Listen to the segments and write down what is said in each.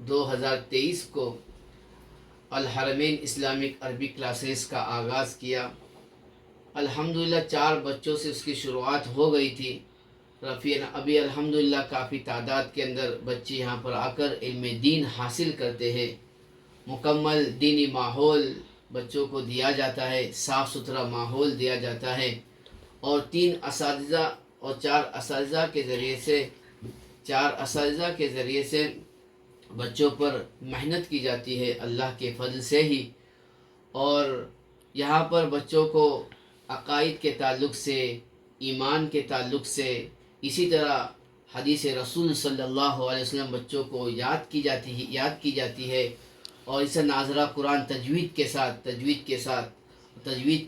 2023 کو الحرمین اسلامک عربی کلاسز کا آغاز کیا۔ الحمدللہ 4 بچوں سے اس کی شروعات ہو گئی تھی۔ ابھی الحمدللہ کافی تعداد کے اندر بچے یہاں پر آ کر علم دین حاصل کرتے ہیں۔ مکمل دینی ماحول بچوں کو دیا جاتا ہے، صاف ستھرا ماحول دیا جاتا ہے، اور 3 اساتذہ اور 4 اساتذہ کے ذریعے سے بچوں پر محنت کی جاتی ہے اللہ کے فضل سے ہی۔ اور یہاں پر بچوں کو عقائد کے تعلق سے، ایمان کے تعلق سے، اسی طرح حدیث رسول صلی اللہ علیہ وسلم بچوں کو یاد کی جاتی ہے، اور اسے ناظرہ قرآن تجوید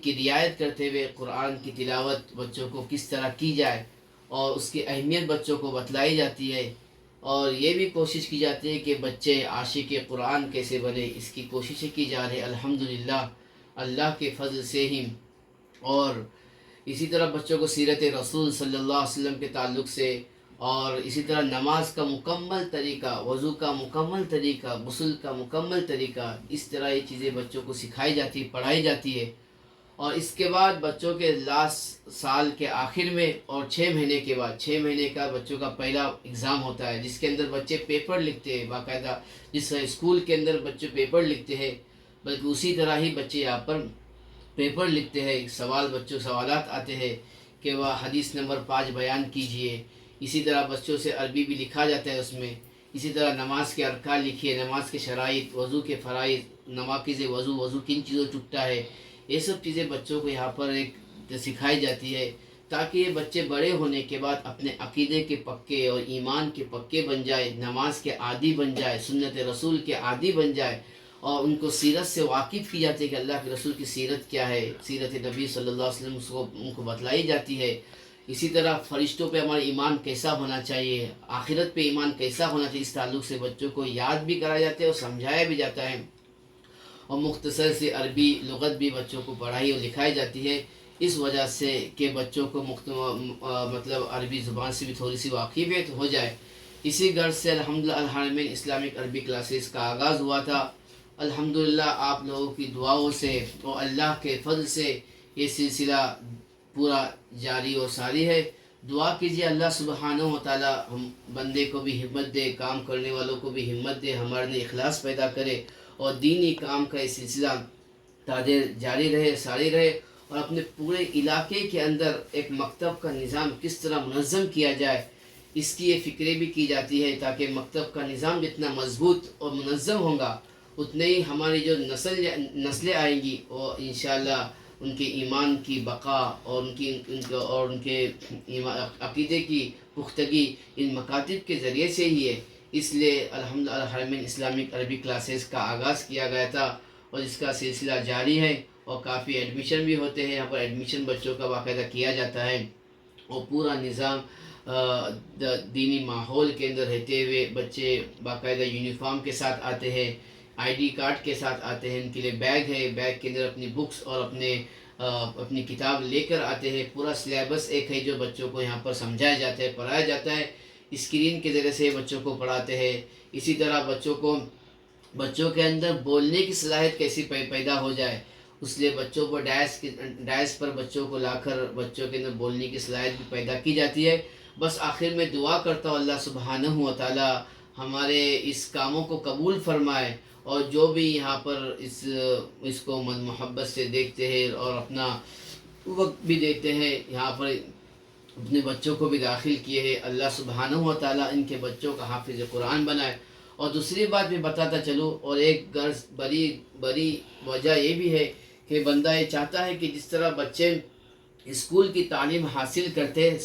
کی رعایت کرتے ہوئے قرآن کی تلاوت بچوں کو کس طرح کی جائے اور اس کی اہمیت بچوں کو بتلائی جاتی ہے، اور یہ بھی کوشش کی جاتی ہے کہ بچے عاشق قرآن کیسے بنے، اس کی کوششیں کی جا رہی ہے الحمدللہ اللہ کے فضل سے ہی۔ اور اسی طرح بچوں کو سیرت رسول صلی اللہ علیہ وسلم کے تعلق سے، اور اسی طرح نماز کا مکمل طریقہ، وضو کا مکمل طریقہ، غسل کا مکمل طریقہ، اس طرح یہ چیزیں بچوں کو سکھائی جاتی، پڑھائی جاتی ہے۔ اور اس کے بعد بچوں کے لاسٹ سال کے آخر میں اور 6 مہینے کے بعد، 6 مہینے کا بچوں کا پہلا اگزام ہوتا ہے، جس کے اندر بچے پیپر لکھتے ہیں باقاعدہ، جس طرح اسکول کے اندر بچے پیپر لکھتے ہیں، بلکہ اسی طرح ہی بچے یہاں پر پیپر لکھتے ہیں۔ سوالات آتے ہیں کہ وہ حدیث نمبر 5 بیان کیجئے۔ اسی طرح بچوں سے عربی بھی لکھا جاتا ہے اس میں۔ اسی طرح نماز کے ارکان لکھیے، نماز کے شرائط، وضو کے فرائض، نواقض وضو کن چیزوں ٹوٹتا ہے، یہ سب چیزیں بچوں کو یہاں پر ایک سکھائی جاتی ہے، تاکہ یہ بچے بڑے ہونے کے بعد اپنے عقیدے کے پکے اور ایمان کے پکے بن جائے، نماز کے عادی بن جائے، سنت رسول کے عادی بن جائے، اور ان کو سیرت سے واقف کی جاتی ہے کہ اللہ کے رسول کی سیرت کیا ہے، سیرت نبی صلی اللہ علیہ وسلم ان کو بتلائی جاتی ہے۔ اسی طرح فرشتوں پہ ہمارا ایمان کیسا ہونا چاہیے، آخرت پہ ایمان کیسا ہونا چاہیے، اس تعلق سے بچوں کو یاد بھی کرایا جاتا ہے اور سمجھایا بھی جاتا ہے، اور مختصر سے عربی لغت بھی بچوں کو پڑھائی اور لکھائی جاتی ہے، اس وجہ سے کہ بچوں کو مطلب عربی زبان سے بھی تھوڑی سی واقفیت ہو جائے۔ اسی غرض سے الحمدللہ الحرمین اسلامک عربی کلاسز کا آغاز ہوا تھا۔ الحمدللہ آپ لوگوں کی دعاؤں سے اور اللہ کے فضل سے یہ سلسلہ پورا جاری اور ساری ہے۔ دعا کیجیے اللہ سبحانہ و تعالی ہم بندے کو بھی ہمت دے، کام کرنے والوں کو بھی ہمت دے، ہمارے لیے اخلاص پیدا کرے، اور دینی کام کا یہ سلسلہ جاری رہے، ساری رہے، اور اپنے پورے علاقے کے اندر ایک مکتب کا نظام کس طرح منظم کیا جائے، اس کی یہ فکریں بھی کی جاتی ہے، تاکہ مکتب کا نظام جتنا مضبوط اور منظم ہوگا، اتنے ہی ہماری جو نسلیں آئیں گی وہ انشاءاللہ ان کے ایمان کی بقا اور ان کے عقیدے کی پختگی ان مکاتب کے ذریعے سے ہی ہے۔ اس لیے الحمدللہ الحرمین اسلامک عربی کلاسز کا آغاز کیا گیا تھا، اور اس کا سلسلہ جاری ہے، اور کافی ایڈمیشن بھی ہوتے ہیں، یہاں پر ایڈمیشن بچوں کا باقاعدہ کیا جاتا ہے، اور پورا نظام دینی ماحول کے اندر رہتے ہوئے بچے باقاعدہ یونیفارم کے ساتھ آتے ہیں، آئی ڈی کارڈ کے ساتھ آتے ہیں، ان کے لیے بیگ ہے، بیگ کے اندر اپنی بکس اور اپنی کتاب لے کر آتے ہیں۔ پورا سلیبس ایک ہے جو بچوں کو یہاں پر سمجھایا جاتا ہے، پڑھایا جاتا ہے، اسکرین کے ذریعے سے بچوں کو پڑھاتے ہیں۔ اسی طرح بچوں کے اندر بولنے کی صلاحیت کیسی پیدا ہو جائے، اس لیے بچوں کو ڈائس پر بچوں کو لا کر بچوں کے اندر بولنے کی صلاحیت بھی پیدا کی جاتی ہے۔ بس آخر میں دعا کرتا ہوں اللہ سبحانہ و تعالی ہمارے اس کاموں کو قبول فرمائے، اور جو بھی یہاں پر اس کو محبت سے دیکھتے ہیں اور اپنا وقت بھی دیتے ہیں، یہاں پر اپنے بچوں کو بھی داخل کیے ہیں، اللہ سبحانہ و تعالی ان کے بچوں کا حافظ قرآن بنائے۔ اور دوسری بات بھی بتاتا چلوں، اور ایک غرض بڑی وجہ یہ بھی ہے کہ بندہ یہ چاہتا ہے کہ جس طرح بچے اسکول کی تعلیم حاصل کرتے ہیں،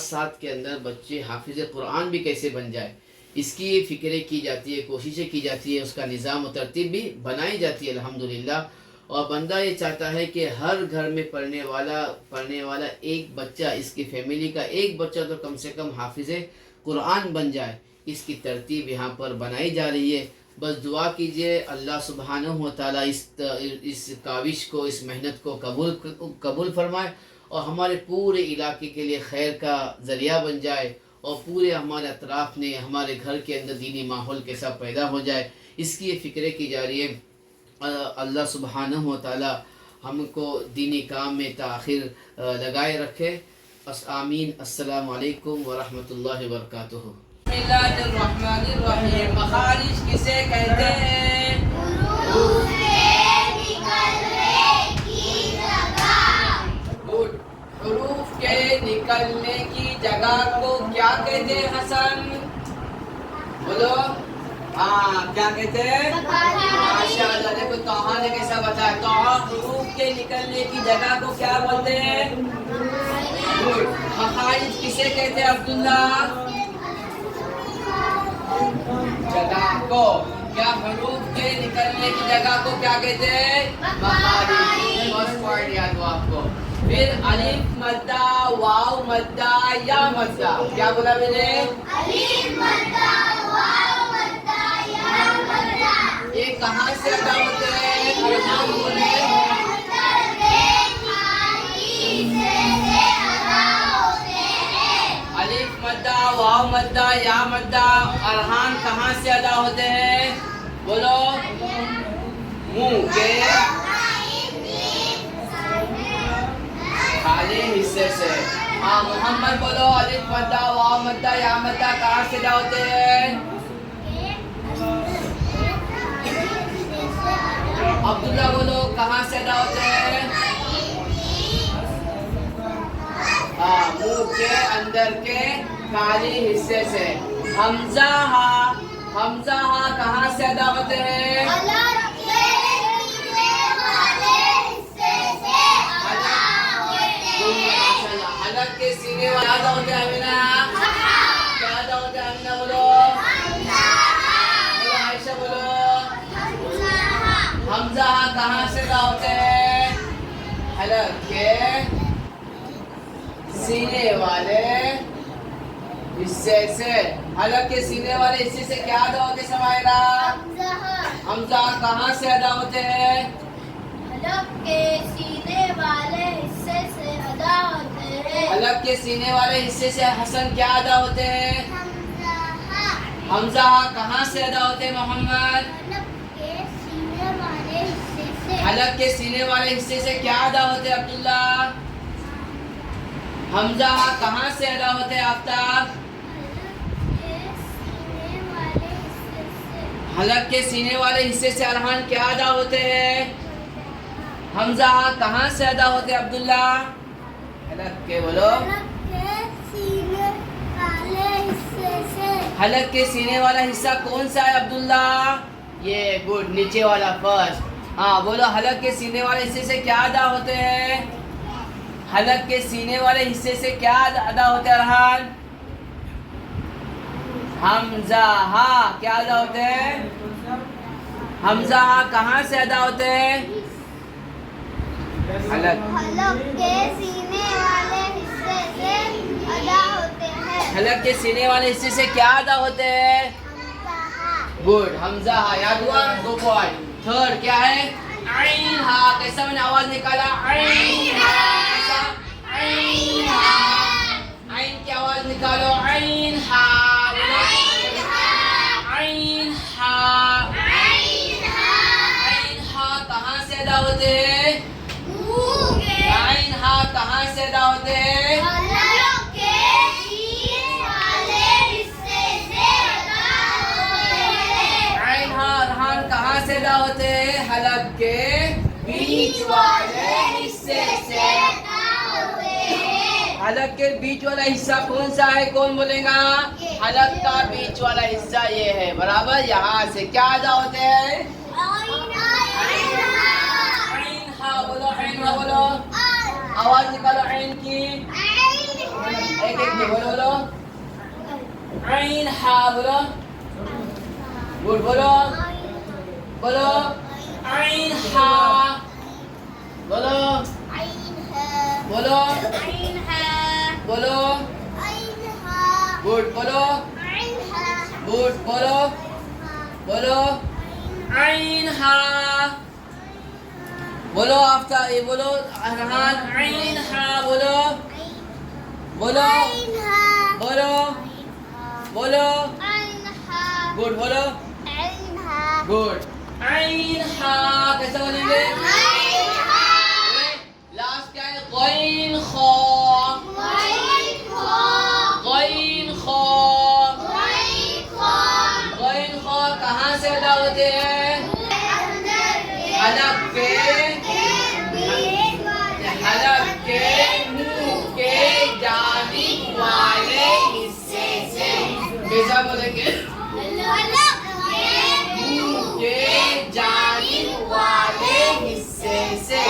ساتھ کے اندر بچے حافظ قرآن بھی کیسے بن جائے، اس کی فکریں کی جاتی ہے، کوششیں کی جاتی ہے، اس کا نظام و ترتیب بھی بنائی جاتی ہے الحمدللہ۔ اور بندہ یہ چاہتا ہے کہ ہر گھر میں پڑھنے والا ایک بچہ، اس کی فیملی کا ایک بچہ تو کم سے کم حافظ قرآن بن جائے، اس کی ترتیب یہاں پر بنائی جا رہی ہے۔ بس دعا کیجئے اللہ سبحانہ و تعالی اس کاوش کو، اس محنت کو قبول فرمائے، اور ہمارے پورے علاقے کے لیے خیر کا ذریعہ بن جائے، اور پورے ہمارے اطراف میں ہمارے گھر کے اندر دینی ماحول کیسا پیدا ہو جائے، اس کی یہ فکریں کی جا رہی ہے۔ اللہ سبحانہ و تعالی ہم کو دینی کام میں تاخیر لگائے رکھے۔ آمین۔ السلام علیکم ورحمۃ اللہ وبرکاتہ۔ بسم اللہ الرحمن الرحیم۔ مخارج کسے کہتے ہیں؟ حروف کے نکلنے کی جگہ کو کیا کہتے ہیں حسن؟ بولو۔ ہاں، کیا کہتے ہیں؟ ماشاء اللہ، دیکھو توحا نے کیسا بتایا۔ توحا حروف کے نکلنے کی جگہ کو کیا بولتے ہیں؟ مخارج کسے کہتے ہیں عبداللہ؟ جگہ کو، کیا حروف کے نکلنے کی جگہ کو کیا کہتے ہیں؟ مخارج۔ فرسٹ ورڈ یاد ہو آپ کو۔ پھر الف مدہ، واو مدہ، یا مدہ، کیا بولا میں نے؟ الف مدہ، واو مدہ، یا مدہ۔ یہ کہاں سے ادا ہوتے ہیں؟ ارحام بولے۔ الف مدہ، واو مدہ، یا مدہ، ارحان کہاں سے ادا ہوتے ہیں؟ بولو۔ منہ کے خالی حصے سے۔ ہاں محمد بولو۔ الف مدہ، واو مدہ، یا مدہ کہاں سے ادا ہوتے ہیں؟ عبداللہ بولو، کہاں سے ادا ہوتے ہیں؟ ہاں، منہ کے اندر کے خالی حصے سے۔ حمزہ ہا، حمزہ ہا کہاں سے ادا ہوتے ہیں؟ حلق کے سینے والے ادا ہوتے ہیں امینا؟ کیا ادا ہوتے ہیں امینا؟ بولو۔ بولو عائشہ بولو۔ حمزہ ہا کہاں سے ادا ہوتے ہیں؟ حلق کے سینے والے حصے سے۔ حلق کے سینے والے حصے سے کیا ادا ہوتے ہیں سمائرہ؟ حمزہ کہاں سے ادا ہوتے ہیں؟ حلق کے سینے والے حصے سے ادا ہوتے ہیں۔ حلق کے سینے والے حصے سے حسن کیا ادا ہوتے ہیں؟ حمزہ کہاں سے ادا ہوتے ہیں محمد؟ حلق کے سینے والے حصے سے کیا ادا ہوتے ہیں عبداللہ؟ حمزہ کہاں سے ادا ہوتے ہیں آفتاب؟ حلق کے سینے والے حصے سے ارحان کیا ادا ہوتے ہیں؟ حمزہ کہاں سے ادا ہوتے ہیں عبداللہ؟ حلق کے بولو۔ حلق کے سینے والا حصہ کون سا ہے عبداللہ؟ یہ گڈ، نیچے والا فرسٹ۔ ہاں بولو، حلق کے سینے والے حصے سے کیا ادا ہوتے ہیں؟ حلق کے سینے والے حصے سے کیا ادا ہوتے ہیں ارحان؟ حمزہ ہا کیا ادا ہوتے ہیں؟ حمزہ ہا کہاں سے ادا ہوتے ہیں؟ حلق کے سینے والے حصے سے ادا ہوتے ہیں۔ حلق کے سینے والے حصے سے کیا ادا ہوتے ہیں؟ گڈ، حمزہ ہا یاد ہوا؟ 2 پوائنٹ۔ تھرڈ کیا ہے؟ عین ہا، کیسا میں نے آواز نکالا؟ عین ہا، کیسا؟ عین ہا، عین کی آواز نکالو۔ عین ہا، عین ہا، عین ہا کہاں سے ادا ہوتے ہیں؟ عین ہا کہاں سے ادا ہوتے ہیں؟ عین ہا ارحان کہاں سے ادا ہوتے ہیں؟ حلق کے بیچ والے حصے سے۔ حلق کے بیچ والا حصہ کون سا ہے؟ کون بولے گا؟ حلق کا بیچ والا حصہ یہ ہے، برابر۔ یہاں سے کیا ادا ہوتے ہیں؟ عین ہا بولو، عین ہا بولو، آواز نکالو عین کی، ایک ایک کی بولو بولو۔ عین ہا بولو، گڈ بولو بولو۔ عین ہا بولو بولو بولو، گڈ بولو، گڈ بولو بولو۔ عین ہا بولو آفتاب، یہ بولو ارحان۔ عین ہا بولو بولو بولو بولو عينها گڈ بولو عينها گڈ عین ہا کیسے بولیں گے عينها لاسٹ کیا ہے غین خا غين خاء غین خا غين خاء غین خا کہاں سے ادا ہوتے ہیں حلق کے حلق کے منہ کے جانب والے حصے سے کیسا بولیں گے منہ کے جانب والے حصے سے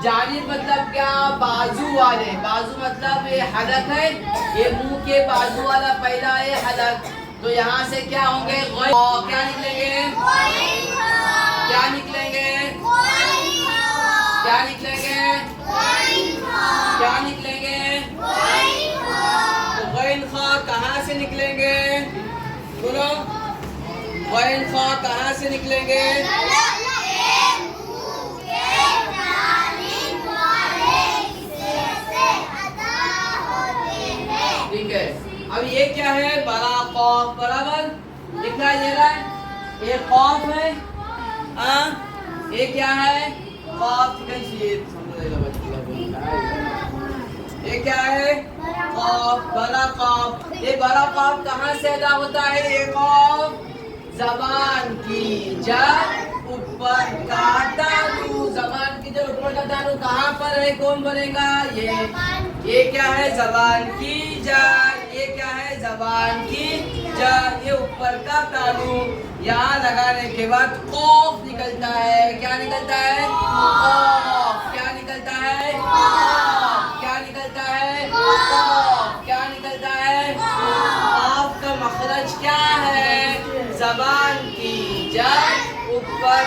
جانب مطلب کیا بازو والے بازو مطلب یہ حلق ہے یہ منہ کے بازو والا پہلا ہے حلق تو یہاں سے کیا ہوں گے کیا نکلیں گے کیا نکلیں گے کیا نکلیں گے کیا نکلیں گے تو غین خا کہاں سے نکلیں گے بولو غین خا کہاں سے نکلیں گے ٹھیک ہے اب یہ کیا ہے بڑا قاف برابر دکھائی دے رہا ہے یہ قاف ہے ہاں یہ کیا ہے قاف یہ کیا ہے قاف بڑا قاف یہ بڑا قاف کہاں سے ادا ہوتا ہے یہ قاف زبان کی جب اوپر کا تالو زبان کی جب اوپر کا تالو کہاں پر ہے کون بنے گا یہ کیا ہے زبان کی جب یہ کیا ہے زبان کی جب یہ اوپر کا تالو یہاں لگانے کے بعد قاف نکلتا ہے کیا نکلتا ہے قاف کیا نکلتا ہے قاف کیا نکلتا ہے قاف کیا نکلتا ہے قاف کا مخرج کیا ہے زبان کی جب اوپر